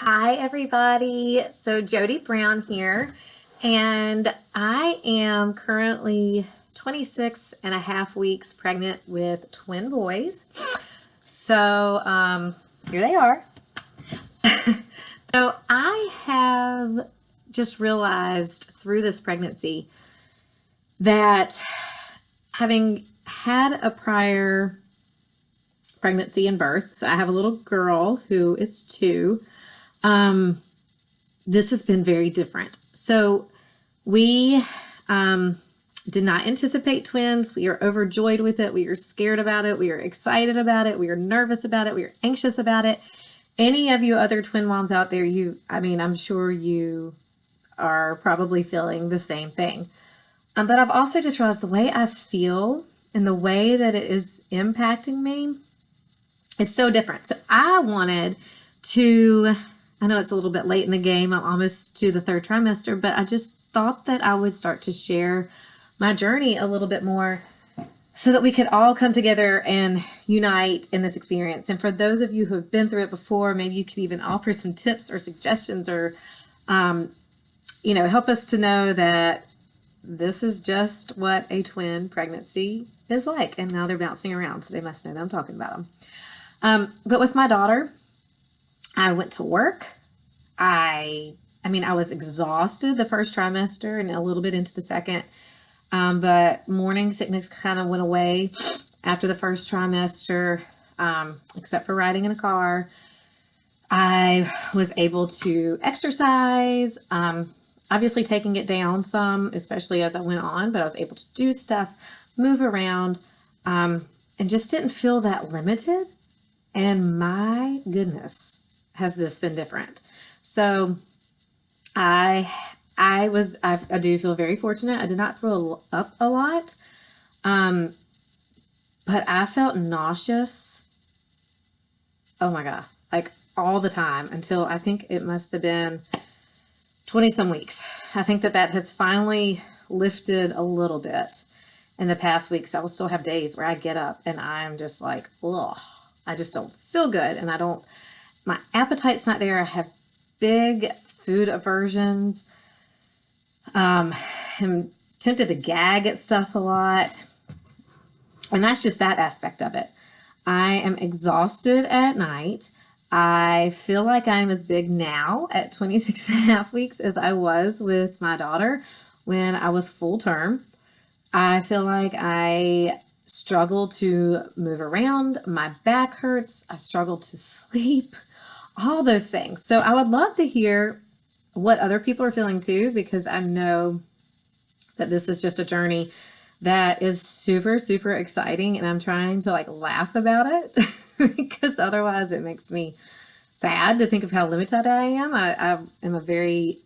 Hi, everybody. So, Jody Brown here, and I am currently 26 and a half weeks pregnant with twin boys. So, here they are. So, I have just realized through this pregnancy that having had a prior pregnancy and birth, so I have a little girl who is 2. This has been very different. So we did not anticipate twins. We are overjoyed with it. We are scared about it. We are excited about it. We are nervous about it. We are anxious about it. Any of you other twin moms out there, I'm sure you are probably feeling the same thing. But I've also just realized the way I feel and the way that it is impacting me is so different. So I wanted to, I know it's a little bit late in the game. I'm almost to the 3rd trimester, but I just thought that I would start to share my journey a little bit more so that we could all come together and unite in this experience. And for those of you who have been through it before, maybe you could even offer some tips or suggestions or, help us to know that this is just what a twin pregnancy is like. And now they're bouncing around, so they must know that I'm talking about them. But with my daughter, I went to work. I was exhausted the 1st trimester and a little bit into the 2nd. But morning sickness kind of went away after the 1st trimester, except for riding in a car. I was able to exercise, obviously taking it down some, especially as I went on, but I was able to do stuff, move around, and just didn't feel that limited. And my goodness, has this been different. So I do feel very fortunate. I did not throw up a lot, but I felt nauseous. Oh my God, like all the time until I think it must have been 20 some weeks. I think that has finally lifted a little bit in the past weeks. I will still have days where I get up and I'm just like, ugh, I just don't feel good. And my appetite's not there. I have big food aversions. I'm tempted to gag at stuff a lot. And that's just that aspect of it. I am exhausted at night. I feel like I'm as big now at 26 and a half weeks as I was with my daughter when I was full term. I feel like I struggle to move around. My back hurts. I struggle to sleep. All those things. So I would love to hear what other people are feeling too, because I know that this is just a journey that is super, super exciting, and I'm trying to laugh about it because otherwise it makes me sad to think of how limited I am. I am not very,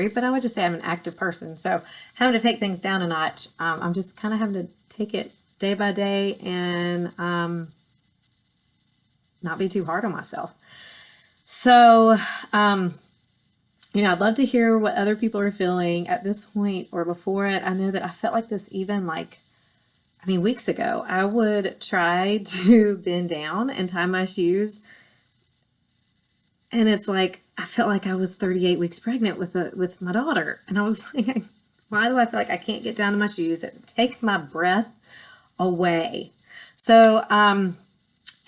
but I would just say I'm an active person. So having to take things down a notch, I'm just kind of having to take it day by day and not be too hard on myself. So, I'd love to hear what other people are feeling at this point or before it. I know that I felt like this even weeks ago. I would try to bend down and tie my shoes. And it's like, I felt like I was 38 weeks pregnant with my daughter. And I was like, why do I feel like I can't get down to my shoes? It would take my breath away. So,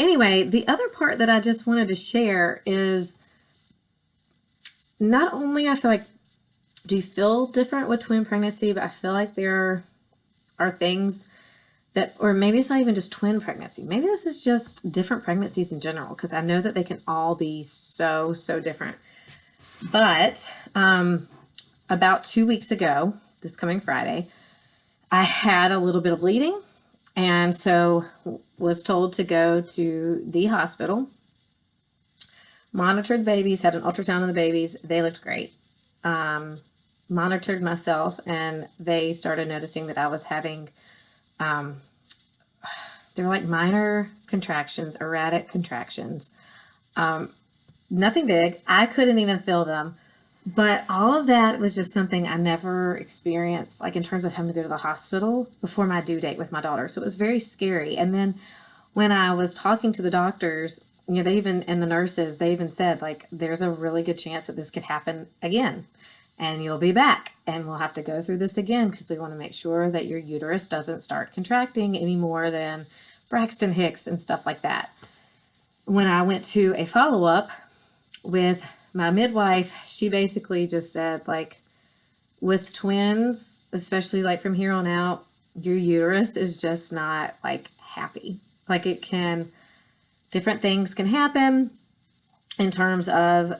anyway, the other part that I just wanted to share is not only I feel like, do you feel different with twin pregnancy, but I feel like there are things that, or maybe it's not even just twin pregnancy. Maybe this is just different pregnancies in general, because I know that they can all be so, so different. But about 2 weeks ago, this coming Friday, I had a little bit of bleeding. And so was told to go to the hospital, monitored babies, had an ultrasound of the babies. They looked great. Monitored myself, and they started noticing that I was having, they're like minor contractions, erratic contractions. Nothing big. I couldn't even feel them. But all of that was just something I never experienced, in terms of having to go to the hospital before my due date with my daughter. So it was very scary. And then when I was talking to the doctors, they even, and the nurses, they even said, like, there's a really good chance that this could happen again, and you'll be back, and we'll have to go through this again because we want to make sure that your uterus doesn't start contracting any more than Braxton Hicks and stuff like that. When I went to a follow-up with my midwife, she basically just said, like, with twins, especially like from here on out, your uterus is just not like happy. Like, it can, different things can happen in terms of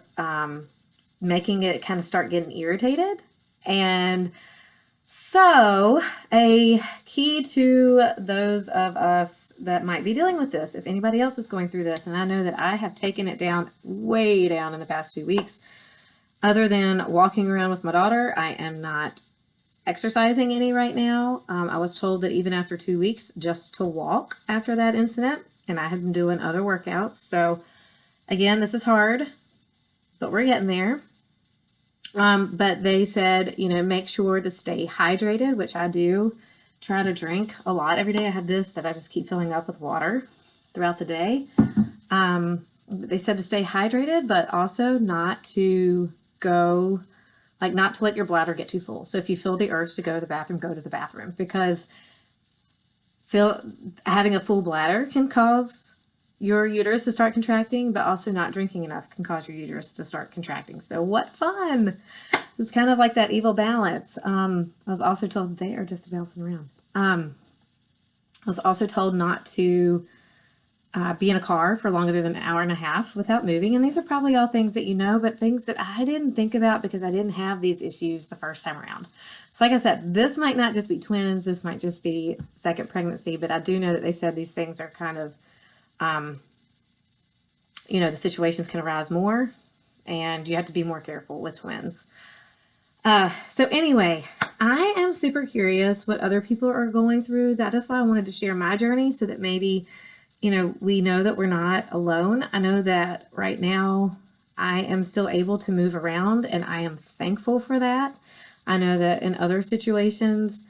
making it kind of start getting irritated. And so a key to those of us that might be dealing with this, if anybody else is going through this, and I know that I have taken it down, way down in the past 2 weeks, other than walking around with my daughter, I am not exercising any right now. I was told that even after 2 weeks, just to walk after that incident, and I have been doing other workouts. So again, this is hard, but we're getting there. But they said, make sure to stay hydrated, which I do. Try to drink a lot every day. I have this that I just keep filling up with water throughout the day. They said to stay hydrated, but also not to go, like, not to let your bladder get too full. So if you feel the urge to go to the bathroom, go to the bathroom, because having a full bladder can cause your uterus to start contracting, but also not drinking enough can cause your uterus to start contracting. So what fun. It's kind of like that evil balance. I was also told, they are just bouncing around. I was also told not to be in a car for longer than an hour and a half without moving. And these are probably all things that you know, but things that I didn't think about because I didn't have these issues the first time around. So like I said, this might not just be twins. This might just be second pregnancy, but I do know that they said these things are kind of, the situations can arise more, and you have to be more careful with twins. So anyway, I am super curious what other people are going through. That is why I wanted to share my journey, so that maybe, we know that we're not alone. I know that right now I am still able to move around, and I am thankful for that. I know that in other situations,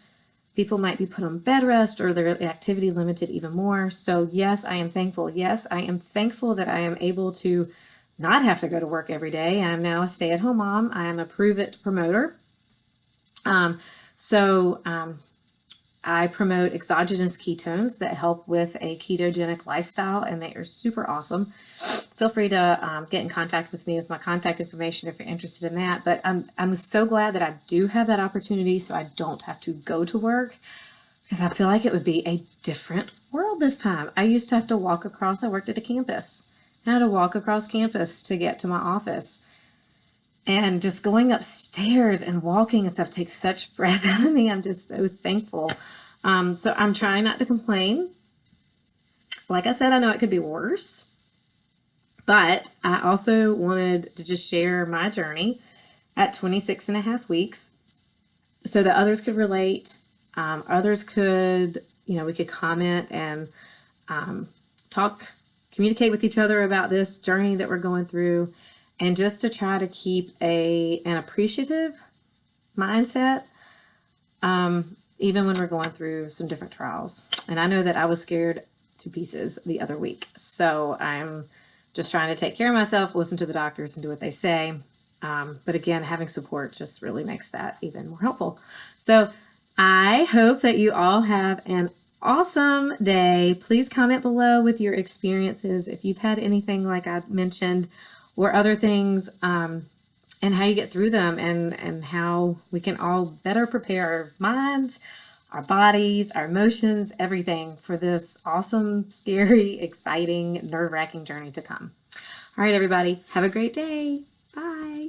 people might be put on bed rest or their activity limited even more. So yes, I am thankful. Yes, I am thankful that I am able to not have to go to work every day. I'm now a stay-at-home mom. I am a Pruvit promoter. I promote exogenous ketones that help with a ketogenic lifestyle, and they are super awesome. Feel free to get in contact with me with my contact information if you're interested in that. But I'm so glad that I do have that opportunity, so I don't have to go to work, because I feel like it would be a different world this time. I used to have to walk across. I worked at a campus. I had to walk across campus to get to my office. And just going upstairs and walking and stuff takes such breath out of me. I'm just so thankful. So I'm trying not to complain. Like I said, I know it could be worse. But I also wanted to just share my journey at 26 and a half weeks so that others could relate. Others could, we could comment and communicate with each other about this journey that we're going through. And just to try to keep an appreciative mindset, even when we're going through some different trials. And I know that I was scared to pieces the other week. So I'm just trying to take care of myself, listen to the doctors and do what they say. But again, having support just really makes that even more helpful. So I hope that you all have an awesome day. Please comment below with your experiences if you've had anything like I mentioned, or other things, and how you get through them, and how we can all better prepare our minds, our bodies, our emotions, everything for this awesome, scary, exciting, nerve-wracking journey to come. All right, everybody, have a great day. Bye.